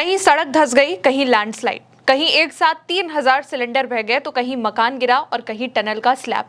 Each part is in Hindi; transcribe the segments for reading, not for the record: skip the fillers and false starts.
कहीं सड़क धंस गई, कहीं लैंडस्लाइड, कहीं एक साथ 3,000 सिलेंडर बह गए तो कहीं मकान गिरा और कहीं टनल का स्लैब।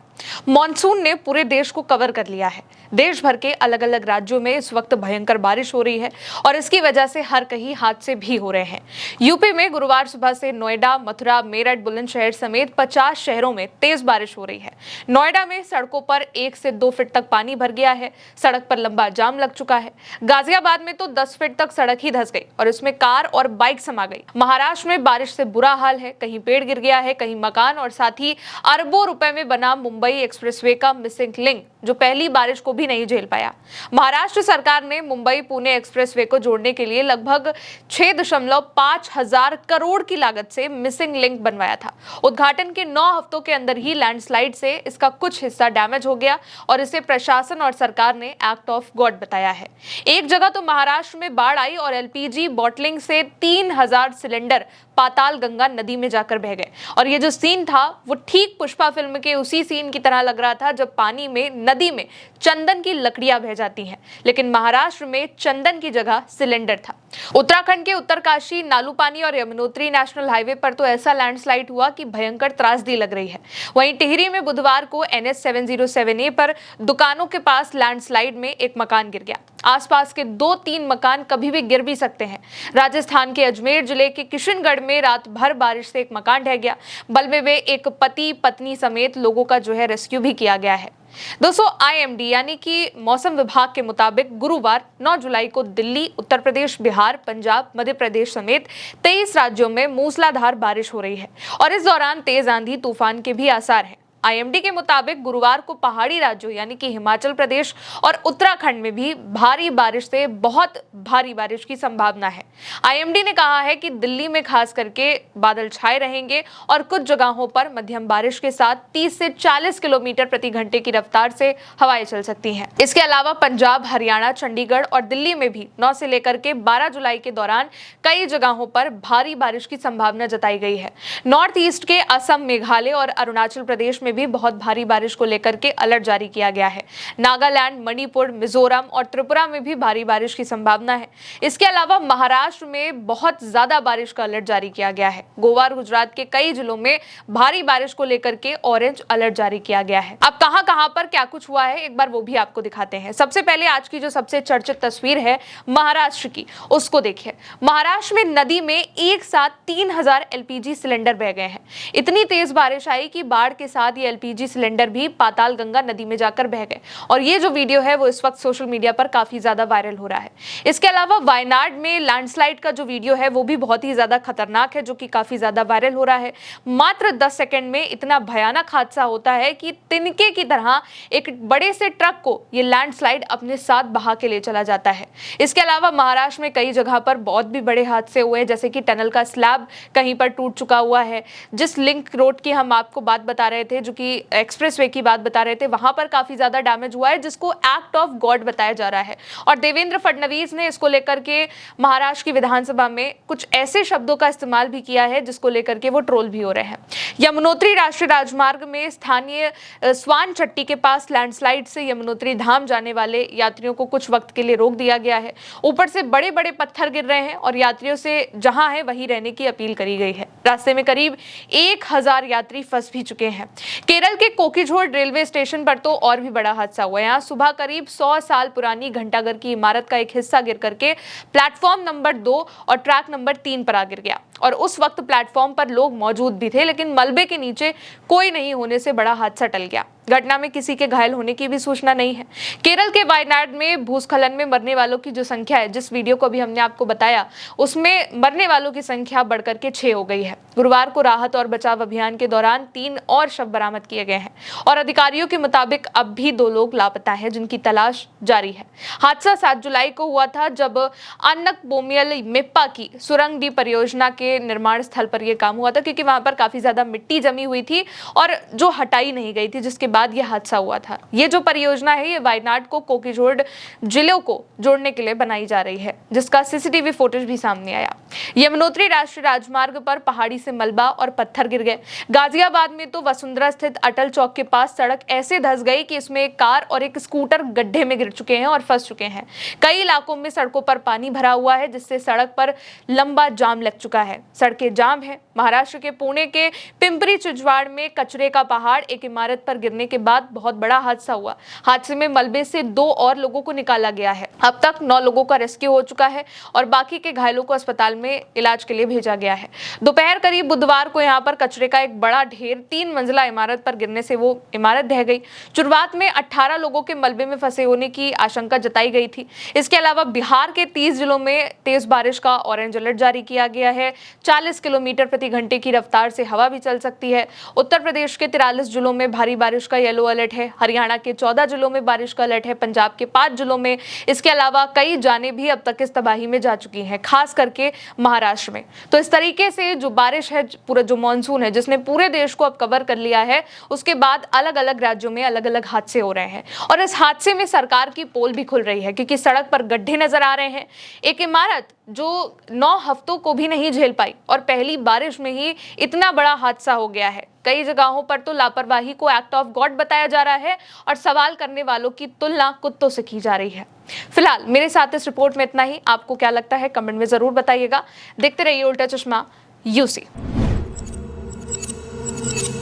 मॉनसून ने पूरे देश को कवर कर लिया है। देश भर के अलग अलग राज्यों में इस वक्त भयंकर बारिश हो रही है और इसकी वजह से हर कहीं हादसे भी हो रहे हैं। यूपी में गुरुवार सुबह से नोएडा, मथुरा, मेरठ, बुलंदशहर समेत 50 शहरों में तेज बारिश हो रही है। नोएडा में सड़कों पर 1 से 2 फीट तक पानी भर गया है। सड़क पर लंबा जाम लग चुका है। गाजियाबाद में तो 10 फीट तक सड़क ही धंस गई और इसमें कार और बाइक समा गई। महाराष्ट्र में बारिश से बुरा हाल है। कहीं पेड़ गिर गया है, कहीं मकान और साथ ही अरबों रुपए में बना मुंबई एक्सप्रेसवे का मिसिंग लिंक जो पहली बारिश को भी नहीं झेल पाया। महाराष्ट्र सरकार ने मुंबई पुणे एक्सप्रेसवे को जोड़ने के लिए लगभग 6.5 हजार करोड़ की लागत से मिसिंग लिंक बनवाया था। उद्घाटन के 9 हफ्तों के अंदर ही लैंडस्लाइड से इसका कुछ हिस्सा डैमेज हो गया और इसे प्रशासन और सरकार ने एक्ट ऑफ गॉड बताया है। एक जगह तो महाराष्ट्र में बाढ़ आई और एलपीजी बॉटलिंग से 3,000 सिलेंडर पाताल गंगा नदी में जाकर बह गए। और ये जो सीन था वो ठीक पुष्पा फिल्म के उसी सीन की तरह लग रहा था जब पानी में, नदी में चंदन की लकड़ियां बह जाती हैं, लेकिन महाराष्ट्र में चंदन की जगह सिलेंडर था। उत्तराखंड के उत्तरकाशी, नालूपानी और यमुनोत्री नेशनल हाईवे पर तो ऐसा लैंडस्लाइड हुआ कि भयंकर त्रासदी लग रही है। वहीं टिहरी में बुधवार को NH 707A पर दुकानों के पास लैंडस्लाइड में एक मकान गिर गया। आसपास के 2-3 मकान कभी भी गिर भी सकते हैं। राजस्थान के अजमेर जिले के किशनगढ़ में रात भर बारिश से एक मकान ढह गया। बल्बे में एक पति पत्नी समेत लोगों का रेस्क्यू भी किया गया है। दोस्तों, IMD यानी कि मौसम विभाग के मुताबिक गुरुवार 9 जुलाई को दिल्ली, उत्तर प्रदेश, बिहार, पंजाब, मध्य प्रदेश समेत 23 राज्यों में मूसलाधार बारिश हो रही है और इस दौरान तेज आंधी तूफान के भी आसार हैं। IMD के मुताबिक गुरुवार को पहाड़ी राज्यों यानी कि हिमाचल प्रदेश और उत्तराखंड में भी भारी बारिश से बहुत भारी बारिश की संभावना है। IMD ने कहा है कि दिल्ली में खास करके बादल छाए रहेंगे और कुछ जगहों पर मध्यम बारिश के साथ 30 से 40 किलोमीटर प्रति घंटे की रफ्तार से हवाएं चल सकती हैं। इसके अलावा पंजाब, हरियाणा, चंडीगढ़ और दिल्ली में भी 9 से लेकर के 12 जुलाई के दौरान कई जगहों पर भारी बारिश की संभावना जताई गई है। नॉर्थ ईस्ट के असम, मेघालय और अरुणाचल प्रदेश में भी बहुत भारी बारिश को लेकर के अलर्ट जारी किया गया है। नागालैंड, मणिपुर, मिजोरम और त्रिपुरा में भी भारी बारिश की संभावना है। इसके अलावा महाराष्ट्र में बहुत ज्यादा बारिश का अलर्ट जारी किया गया है। गोवा और गुजरात के कई जिलों में भारी बारिश को लेकर के ऑरेंज अलर्ट जारी किया गया है। अब कहां पर क्या कुछ हुआ है, एक बार वो भी आपको दिखाते हैं। सबसे पहले आज की जो सबसे चर्चित तस्वीर है महाराष्ट्र की, उसको देखिए। महाराष्ट्र में नदी में एक साथ 3,000 LPG सिलेंडर बह गए हैं। इतनी तेज बारिश आई कि बाढ़ के साथ ये LPG सिलेंडर भी पाताल गंगा नदी में जाकर बह गए और ये जो वीडियो है वो इस वक्त सोशल मीडिया पर काफी ज्यादा वायरल हो रहा है। इसके अलावा वायनाड में लैंडस्लाइड का जो वीडियो है वो भी बहुत ही ज्यादा खतरनाक है, जो कि काफी ज्यादा वायरल हो रहा है। मात्र 10 सेकंड में इतना भयानक हादसा होता है कि तिनके की तरह एक बड़े से ट्रक को ये लैंडस्लाइड अपने साथ बहा के ले चला जाता है। इसके अलावा महाराष्ट्र में कई जगह पर बहुत भी बड़े हादसे हुए हैं, जैसे कि टनल का स्लैब कहीं पर टूट चुका हुआ है। जिस लिंक रोड की हम आपको बात बता रहे थे, जो कि एक्सप्रेसवे की बात बता रहे थे, वहां पर काफी ज्यादा डैमेज हुआ है, जिसको एक्ट ऑफ गॉड बताया जा रहा है। और देवेंद्र फडणवीस ने इसको लेकर के महाराष्ट्र की विधानसभा में कुछ ऐसे शब्दों का इस्तेमाल भी किया है जिसको लेकर के वो ट्रोल भी हो रहे हैं। यमुनोत्री राष्ट्रीय राजमार्ग में स्थानीय स्वान चट्टी के पास लैंडस्लाइड से यमुनोत्री धाम जाने वाले यात्रियों को कुछ वक्त के लिए रोक दिया गया है। ऊपर से बड़े बड़े पत्थर गिर रहे हैं और यात्रियों से जहां है वहीं रहने की अपील करी गई है। रास्ते में करीब 1,000 यात्री फंस भी चुके हैं। केरल के कोकीझोड़ रेलवे स्टेशन पर तो और भी बड़ा हादसा हुआ है। यहाँ सुबह करीब 100 साल पुरानी घंटाघर की इमारत का एक हिस्सा गिर करके प्लेटफॉर्म नंबर 2 और ट्रैक नंबर 3 पर आ गिर गया और उस वक्त प्लेटफॉर्म पर लोग मौजूद भी थे, लेकिन मलबे के नीचे कोई नहीं होने से बड़ा हादसा टल गया। घटना में किसी के घायल होने की भी सूचना नहीं है। केरल के वायनाड में भूस्खलन में मरने वालों की जो संख्या है, जिस वीडियो को भी हमने आपको बताया, उसमें मरने वालों की संख्या बढ़कर के 6 हो गई है। गुरुवार को राहत और बचाव अभियान के दौरान 3 और शव बरामद किए गए हैं और अधिकारियों के मुताबिक अब भी 2 लोग लापता हैं, जिनकी तलाश जारी है। हादसा 7 जुलाई को हुआ था, जब अन्नक बोमियल मिप्पा की सुरंग डी परियोजना के निर्माण स्थल पर यह काम हुआ था, क्योंकि वहां पर काफी ज्यादा मिट्टी जमी हुई थी और जो हटाई नहीं गई थी, जिसके बाद यह हादसा हुआ था। ये जो परियोजना है ये वायनाड को कोकीझोड़ जिलों को जोड़ने के लिए बनाई जा रही है, जिसका सीसीटीवी फुटेज भी सामने आया। यमुनोत्री राष्ट्रीय राजमार्ग पर पहाड़ी से मलबा और पत्थर गिर गए। गाजियाबाद में तो वसुंधरा स्थित अटल चौक के पास सड़क ऐसे धंस गई कि इसमें एक कार और एक स्कूटर गड्ढे में गिर चुके हैं और फंस चुके हैं। कई इलाकों में सड़कों पर पानी भरा हुआ है, जिससे सड़क पर लंबा जाम लग चुका है। सड़कें जाम है। महाराष्ट्र के पुणे के पिंपरी चिंचवाड़ में कचरे का पहाड़ एक इमारत पर गिरने के बाद बहुत बड़ा हादसा हुआ। हादसे में मलबे से 2 और लोगों को निकाला गया है। अब तक 9 लोगों का रेस्क्यू हो चुका है और बाकी के घायलों को अस्पताल में इलाज के लिए भेजा गया है। दोपहर करीब बुधवार को यहां पर कचरे का एक बड़ा ढेर 3 मंजिला इमारत पर गिरने से वो इमारत ढह गई। शुरुआत में 18 लोगों के मलबे में फंसे होने की आशंका जताई गई थी। इसके अलावा बिहार के 30 जिलों में तेज बारिश का ऑरेंज अलर्ट जारी किया गया है। 40 किलोमीटर प्रति घंटे की रफ्तार से हवा भी चल सकती है। उत्तर प्रदेश के 43 जिलों में भारी बारिश का येलो अलर्ट है। हरियाणा के 14 जिलों में बारिश का अलर्ट है। पंजाब के 5 जिलों में। इसके अलावा कई जानें भी अब तक इस तबाही में जा चुकी हैं, खास करके महाराष्ट्र में। तो इस तरीके से जो बारिश है, पूरा जो मानसून है जिसने पूरे देश को अब कवर कर लिया है, उसके बाद अलग अलग राज्यों में अलग अलग हादसे हो रहे हैं और इस हादसे में सरकार की पोल भी खुल रही है, क्योंकि सड़क पर गड्ढे नजर आ रहे हैं। एक इमारत जो 9 हफ्तों को भी नहीं झेल पाई और पहली बारिश में ही इतना बड़ा हादसा हो गया है। कई जगहों पर तो लापरवाही को एक्ट ऑफ गॉड बताया जा रहा है और सवाल करने वालों की तुलना कुत्तों से की जा रही है। फिलहाल मेरे साथ इस रिपोर्ट में इतना ही। आपको क्या लगता है कमेंट में जरूर बताइएगा। देखते रहिए उल्टा चश्मा यूसी।